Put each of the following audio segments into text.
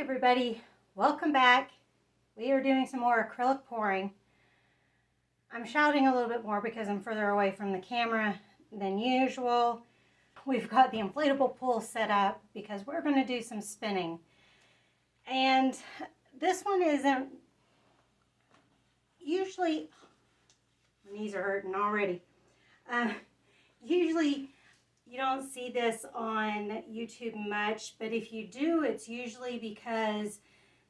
everybody, welcome back. We are doing some more acrylic pouring. I'm shouting a little bit more because I'm further away from the camera than usual. We've got the inflatable pool set up because we're going to do some spinning. And this one isn't usually, my knees are hurting already. Usually you don't see this on YouTube much, but if you do, it's usually because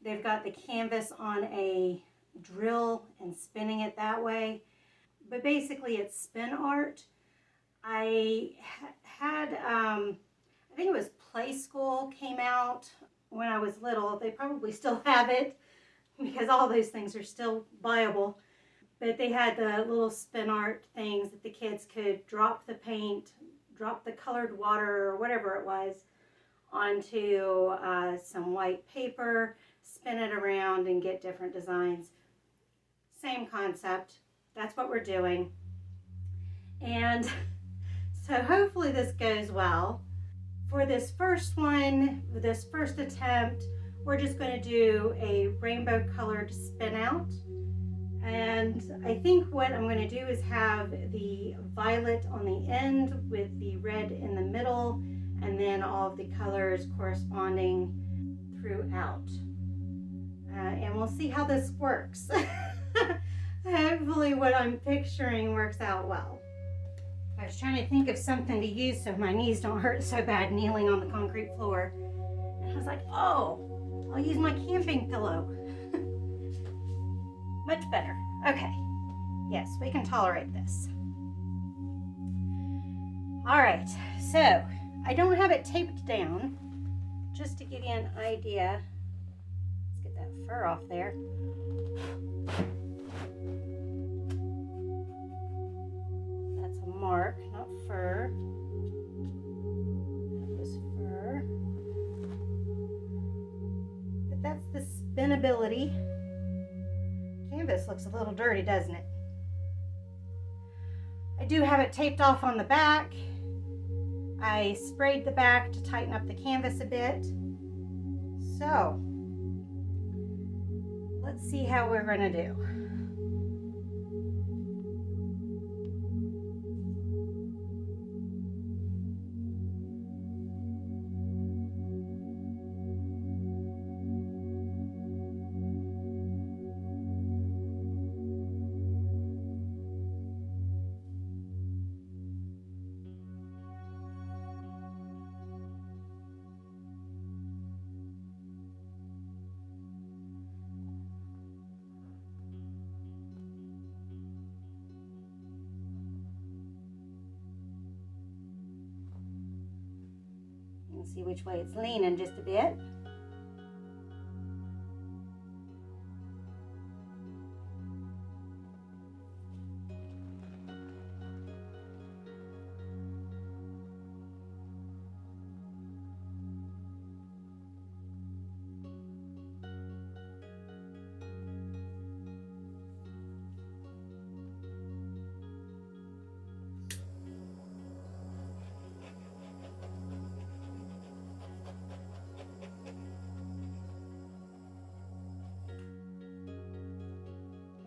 they've got the canvas on a drill and spinning it that way. But basically it's spin art. I had, I think it was Play School came out when I was little. They probably still have it because all those things are still viable. But they had the little spin art things that the kids could drop the paint, drop the colored water or whatever it was onto some white paper, spin it around and get different designs. Same concept. That's what we're doing. And so hopefully this goes well. For this first one, this first attempt, we're just going to do a rainbow colored spin out. And I think what I'm going to do is have the violet on the end with the red in the middle, and then all of the colors corresponding throughout. And we'll see how this works. Hopefully what I'm picturing works out well. I was trying to think of something to use so my knees don't hurt so bad kneeling on the concrete floor. And I was like, oh, I'll use my camping pillow. Much better. Okay. Yes, we can tolerate this. All right. So I don't have it taped down. Just to give you an idea. Let's get that fur off there. That's a mark, not fur. That was fur. But that's the spinability. Canvas looks a little dirty, doesn't it? I do have it taped off on the back. I sprayed the back to tighten up the canvas a bit. So, let's see how we're going to do. See which way it's leaning just a bit.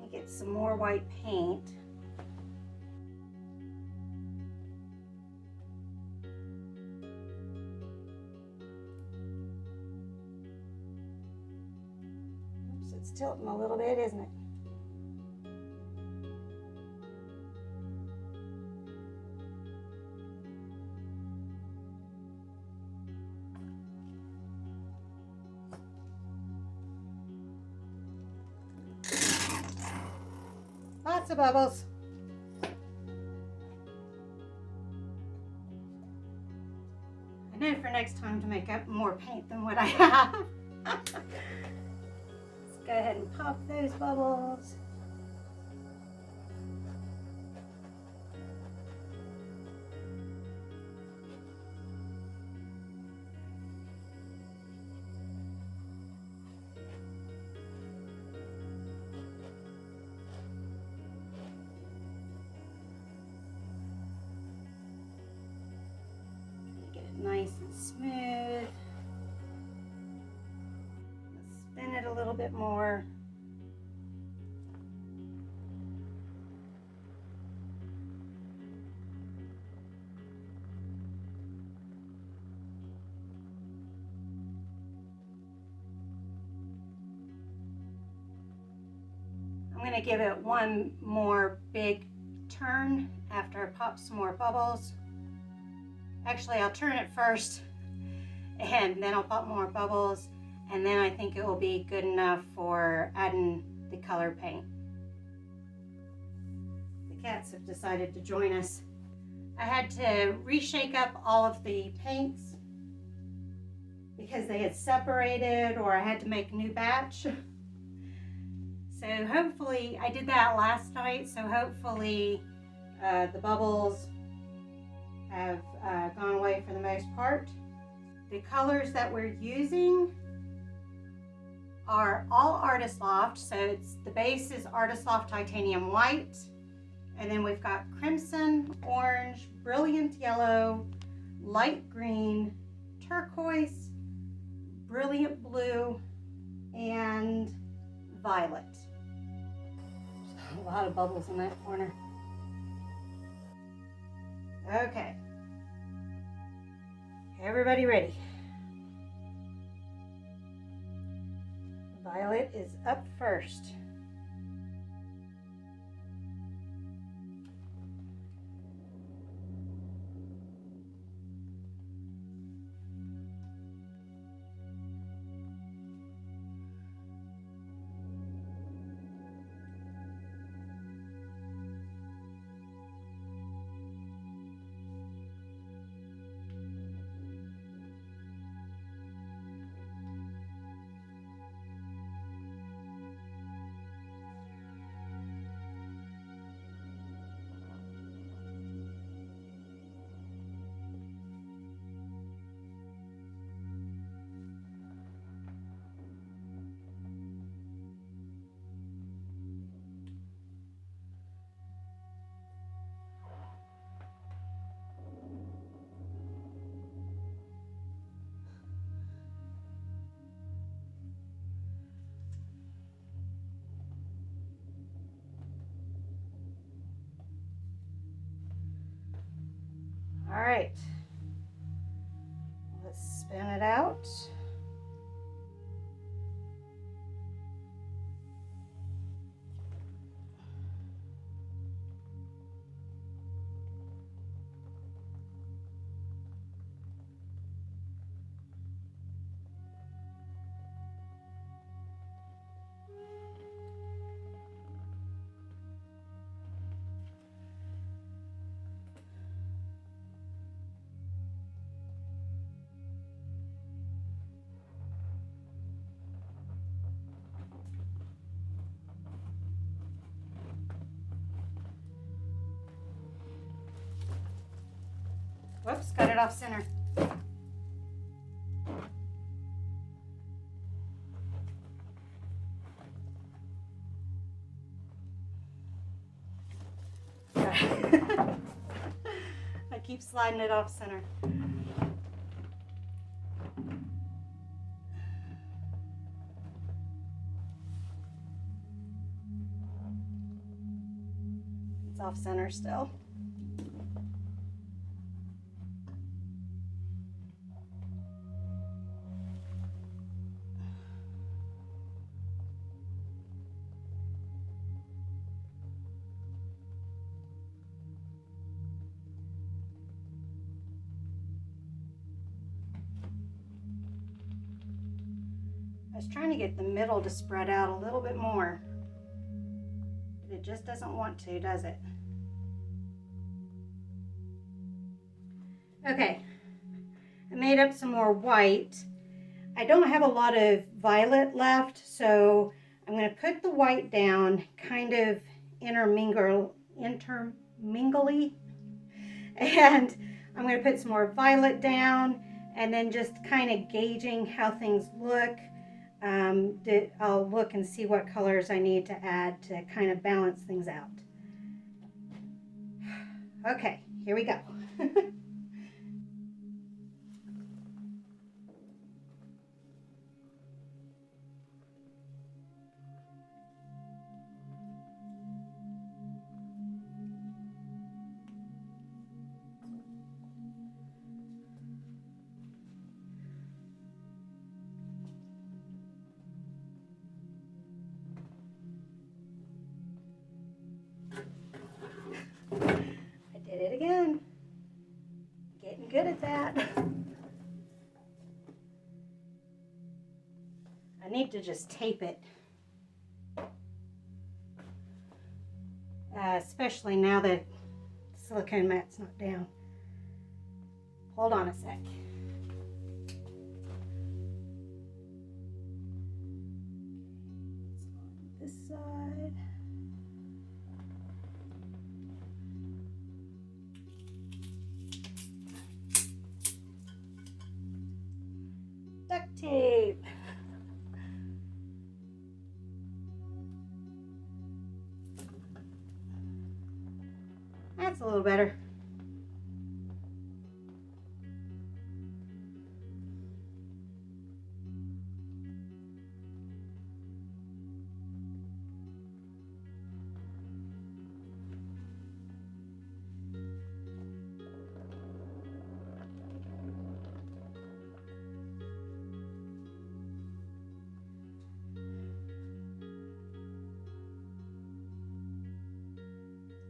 Get some more white paint. Oops, it's tilting a little bit, isn't it? Lots of bubbles. I know for next time to make up more paint than what I have. Let's go ahead and pop those bubbles. Nice and smooth. a little bit more. I'm going to give it one more big turn after I pop some more bubbles. Actually, I'll turn it first and then I'll pop more bubbles, and then I think it will be good enough for adding the color paint. The cats have decided to join us. I had to reshake up all of the paints because they had separated, or I had to make a new batch. So hopefully, I did that last night, so hopefully the bubbles have gone away for the most part. The colors that we're using are all Artist Loft, so the base is Artist Loft Titanium White, and then we've got Crimson, Orange, Brilliant Yellow, Light Green, Turquoise, Brilliant Blue, and Violet. A lot of bubbles in that corner. Okay. Everybody ready? Violet is up first. All right, let's spin it out. Whoops, got it off center. I keep sliding it off center. It's off center still. I was trying to get the middle to spread out a little bit more, but it just doesn't want to, does it? Okay, I made up some more white. I don't have a lot of violet left, so I'm going to put the white down kind of intermingly, and I'm going to put some more violet down, and then just kind of gauging how things look. I'll look and see what colors I need to add to kind of balance things out. Okay, here we go. good at that. I need to just tape it. Especially now that the silicone mat's not down. Hold on a sec. It's on this side. Duct tape. That's a little better.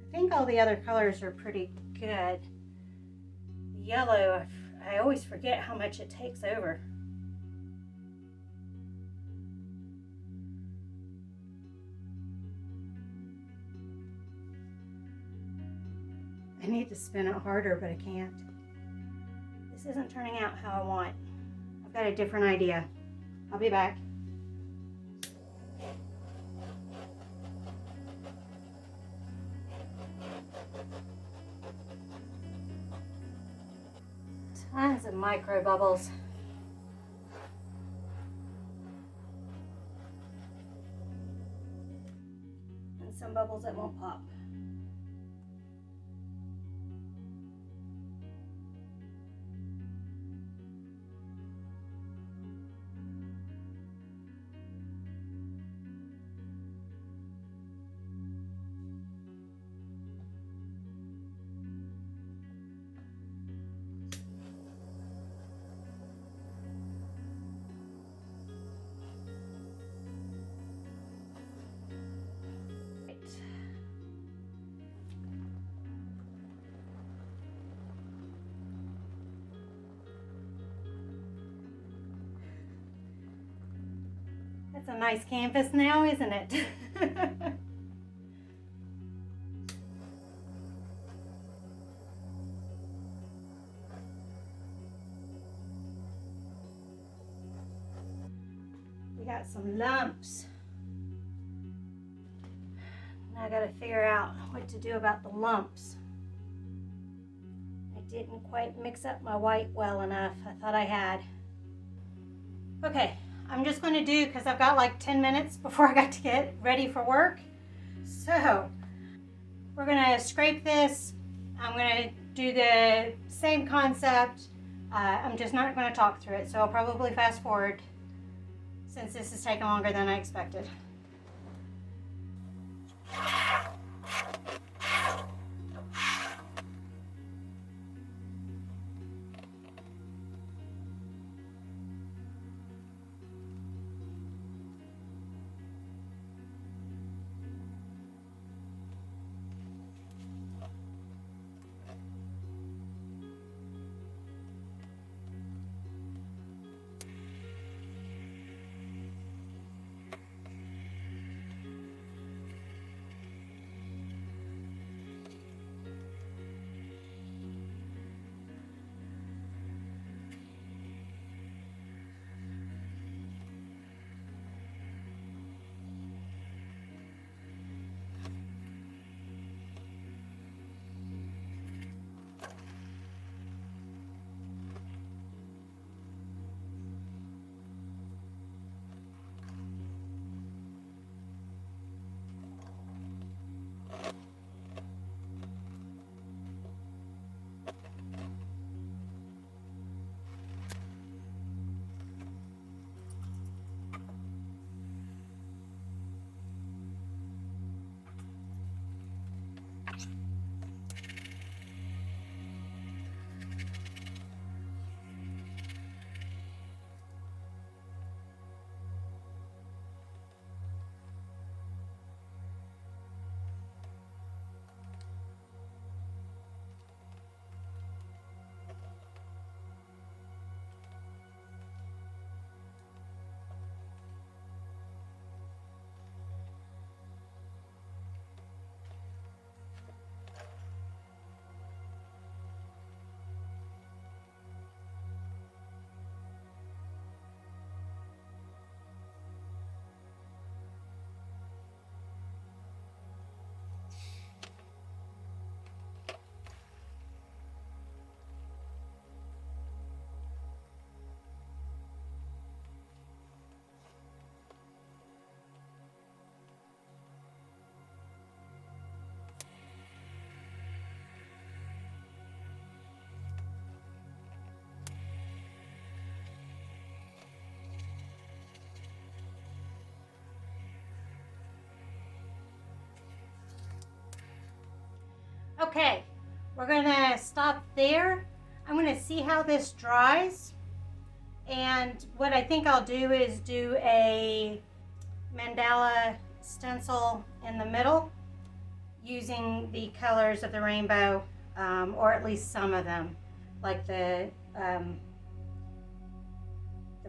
I think all the other colors are pretty good. The yellow, I always forget how much it takes over. I need to spin it harder, but I can't. This isn't turning out how I want. I've got a different idea. I'll be back. Tons of micro bubbles. And some bubbles that won't pop. That's a nice canvas now, isn't it? We got some lumps. Now I gotta figure out what to do about the lumps. I didn't quite mix up my white well enough. I thought I had. Okay, I'm just going to do, because I've got like 10 minutes before I got to get ready for work. So we're going to scrape this. I'm going to do the same concept. I'm just not going to talk through it, so I'll probably fast forward since this is taking longer than I expected. Okay, we're gonna stop there. I'm gonna see how this dries. And what I think I'll do is do a mandala stencil in the middle using the colors of the rainbow, or at least some of them, like the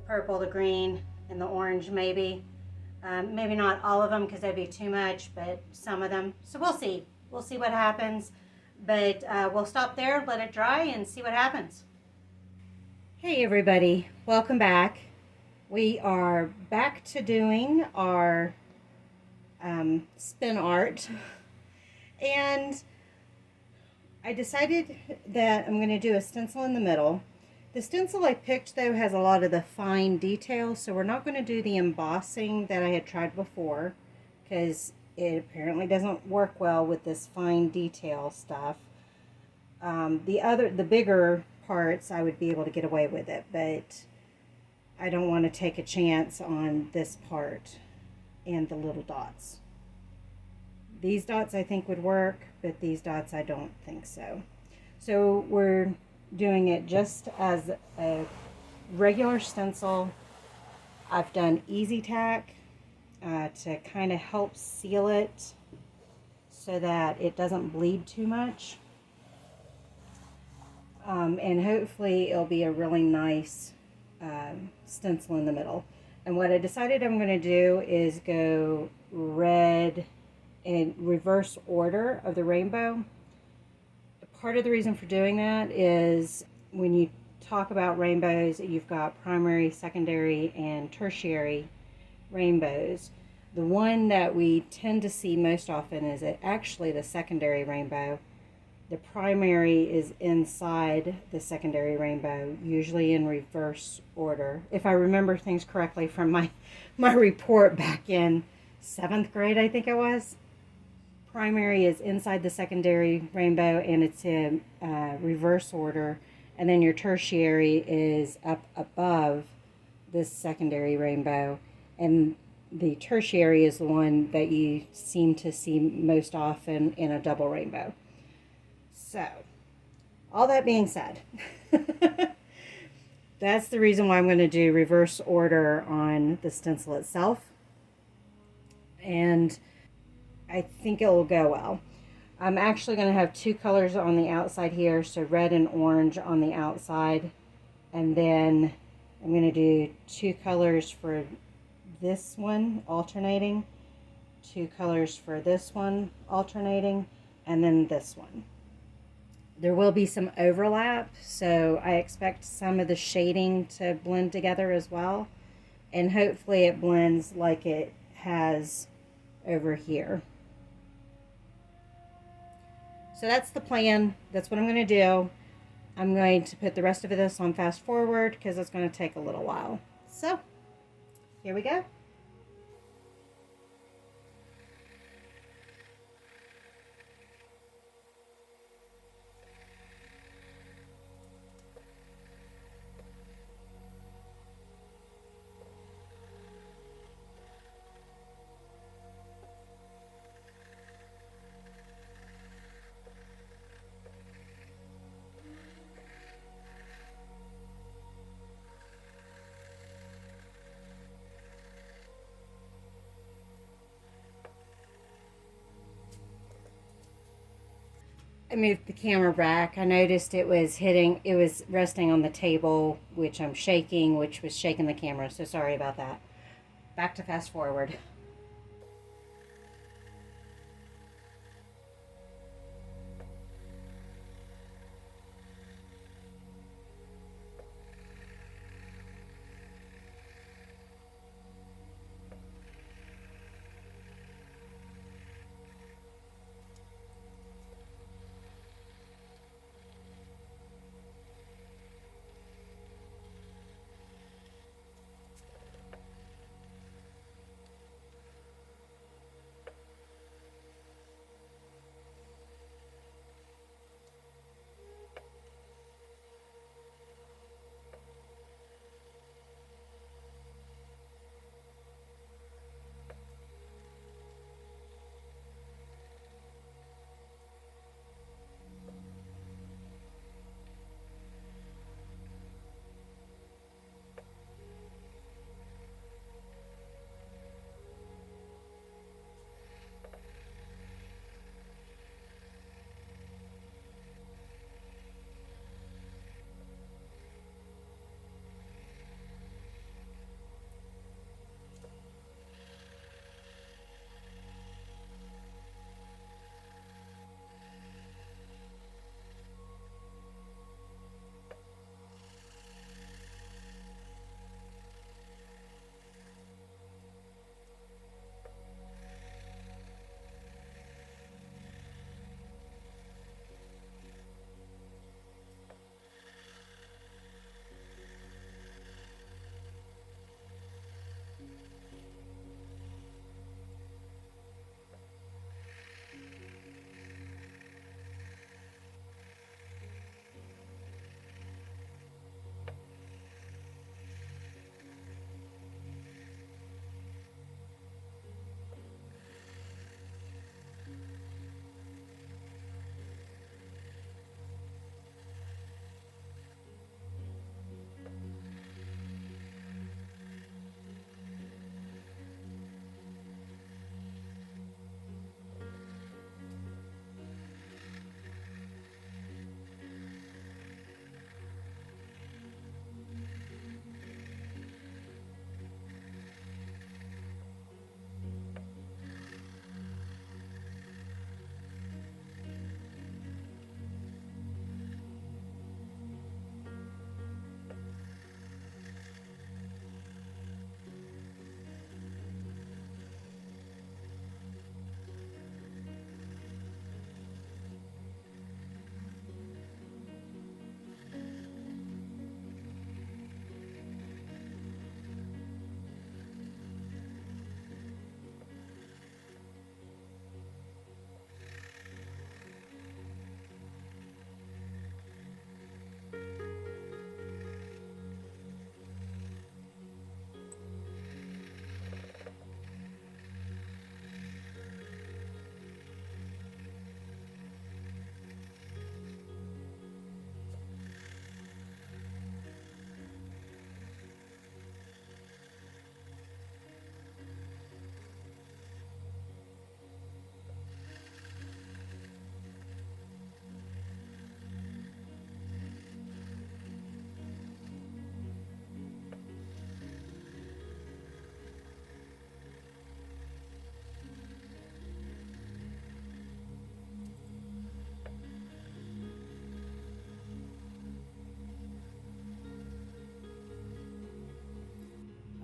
purple, the green, and the orange maybe. Maybe not all of them because that'd be too much, but some of them. So we'll see. We'll see what happens. But we'll stop there, let it dry, and see what happens. Hey everybody, welcome back. We are back to doing our spin art. And I decided that I'm going to do a stencil in the middle. The stencil I picked, though, has a lot of the fine details, so we're not going to do the embossing that I had tried before, because it apparently doesn't work well with this fine detail stuff. The bigger parts, I would be able to get away with it, but I don't want to take a chance on this part and the little dots. These dots I think would work, but these dots I don't think so. So we're doing it just as a regular stencil. I've done easy tack to kind of help seal it so that it doesn't bleed too much. And hopefully it'll be a really nice stencil in the middle. And what I decided I'm going to do is go red in reverse order of the rainbow. Part of the reason for doing that is when you talk about rainbows, you've got primary, secondary, and tertiary rainbows. The one that we tend to see most often is actually the secondary rainbow. The primary is inside the secondary rainbow, usually in reverse order. If I remember things correctly from my report back in 7th grade, I think it was. Primary is inside the secondary rainbow and it's in reverse order, and then your tertiary is up above this secondary rainbow, and the tertiary is the one that you seem to see most often in a double rainbow. So, all that being said, that's the reason why I'm going to do reverse order on the stencil itself, and I think it will go well. I'm actually going to have two colors on the outside here, so red and orange on the outside, and then I'm going to do two colors for this one alternating, two colors for this one alternating, and then this one. There will be some overlap, so I expect some of the shading to blend together as well, and hopefully it blends like it has over here. So that's the plan. That's what I'm going to do. I'm going to put the rest of this on fast forward because it's going to take a little while. So, here we go. I moved the camera back. I noticed it was resting on the table, which I'm shaking, which was shaking the camera. So sorry about that. Back to fast forward.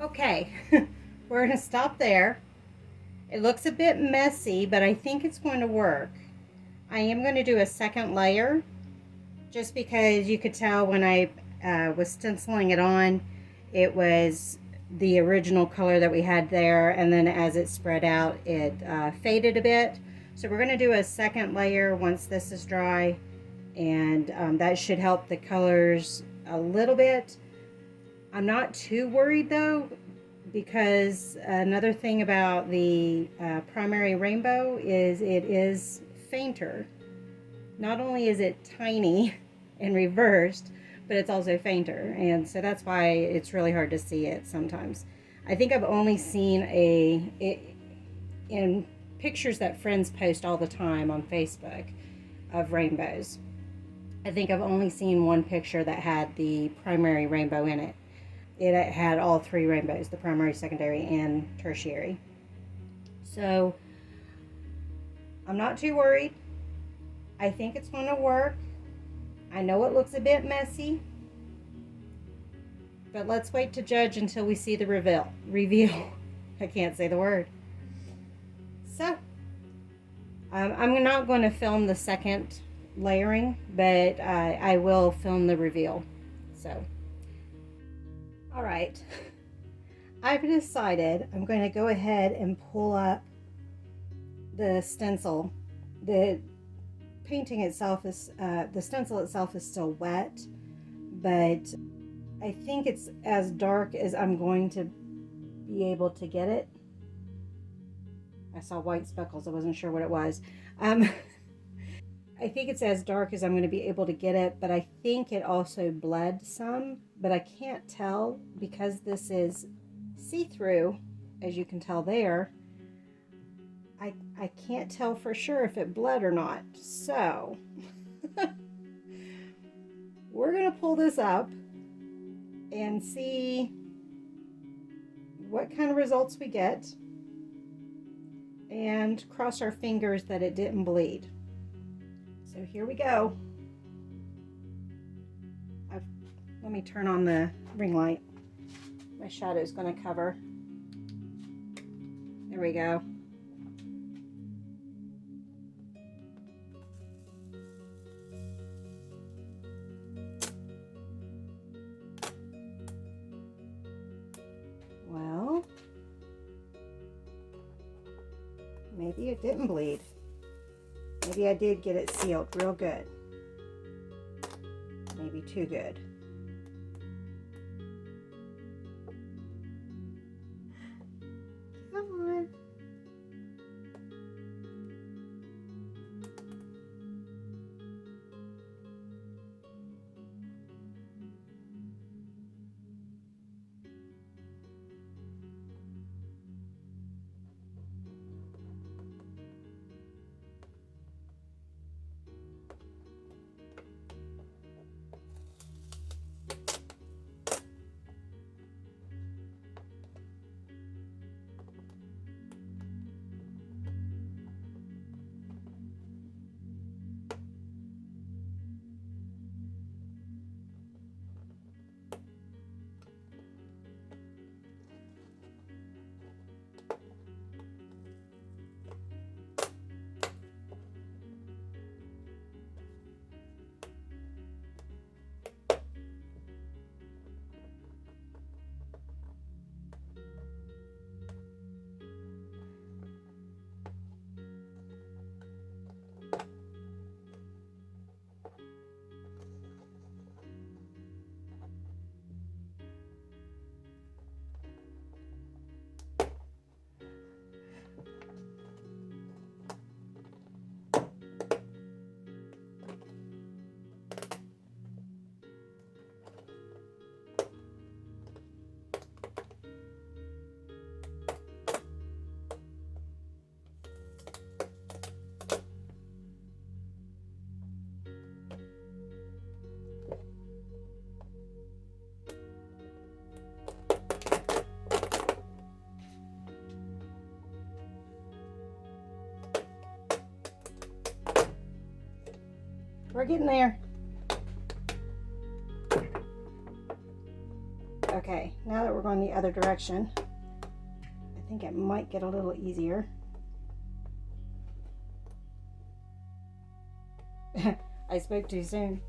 Okay, we're going to stop there. It looks a bit messy, but I think it's going to work. I am going to do a second layer just because you could tell when I was stenciling it on, it was the original color that we had there, and then as it spread out, it faded a bit. So we're going to do a second layer once this is dry, and that should help the colors a little bit. I'm not too worried though, because another thing about the primary rainbow is it is fainter. Not only is it tiny and reversed, but it's also fainter, and so that's why it's really hard to see it sometimes. I think I've only seen in pictures that friends post all the time on Facebook of rainbows. I think I've only seen one picture that had the primary rainbow in it. It had all three rainbows, the primary, secondary, and tertiary. So I'm not too worried. I think it's going to work. I know it looks a bit messy, but let's wait to judge until we see the reveal. I can't say the word. So I'm not going to film the second layering, but I will film the reveal. So all right, I've decided I'm going to go ahead and pull up the stencil. The painting itself is, the stencil itself is still wet, but I think it's as dark as I'm going to be able to get it. I saw white speckles, I wasn't sure what it was. I think it's as dark as I'm going to be able to get it, but I think it also bled some, but I can't tell because this is see-through, as you can tell there. I can't tell for sure if it bled or not. So we're going to pull this up and see what kind of results we get and cross our fingers that it didn't bleed. So here we go. Let me turn on the ring light. My shadow is going to cover. There we go. Well, maybe it didn't bleed. Maybe I did get it sealed real good. Maybe too good. Come on. We're getting there. Okay. Okay, now that we're going the other direction, I think it might get a little easier. I spoke too soon.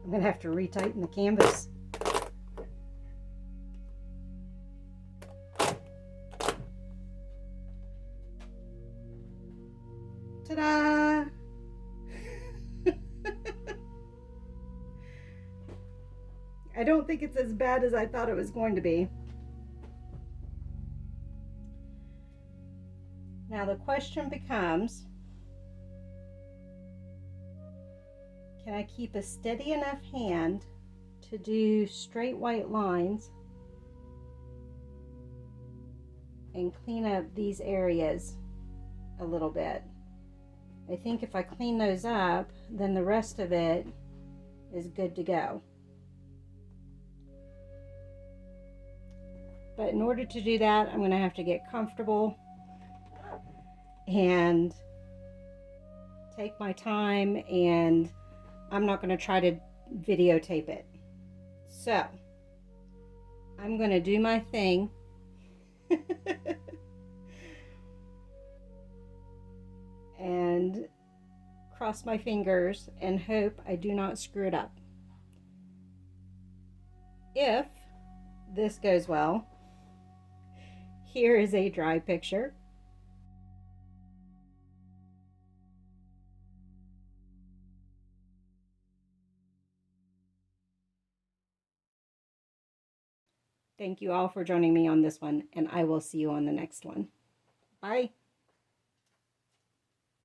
I'm gonna have to retighten the canvas. Ta-da! I don't think it's as bad as I thought it was going to be. Now the question becomes, can I keep a steady enough hand to do straight white lines and clean up these areas a little bit? I think if I clean those up, then the rest of it is good to go. But in order to do that, I'm going to have to get comfortable and take my time, and I'm not going to try to videotape it. So I'm going to do my thing. And cross my fingers and hope I do not screw it up. If this goes well, here is a dry picture. Thank you all for joining me on this one, and I will see you on the next one. Bye.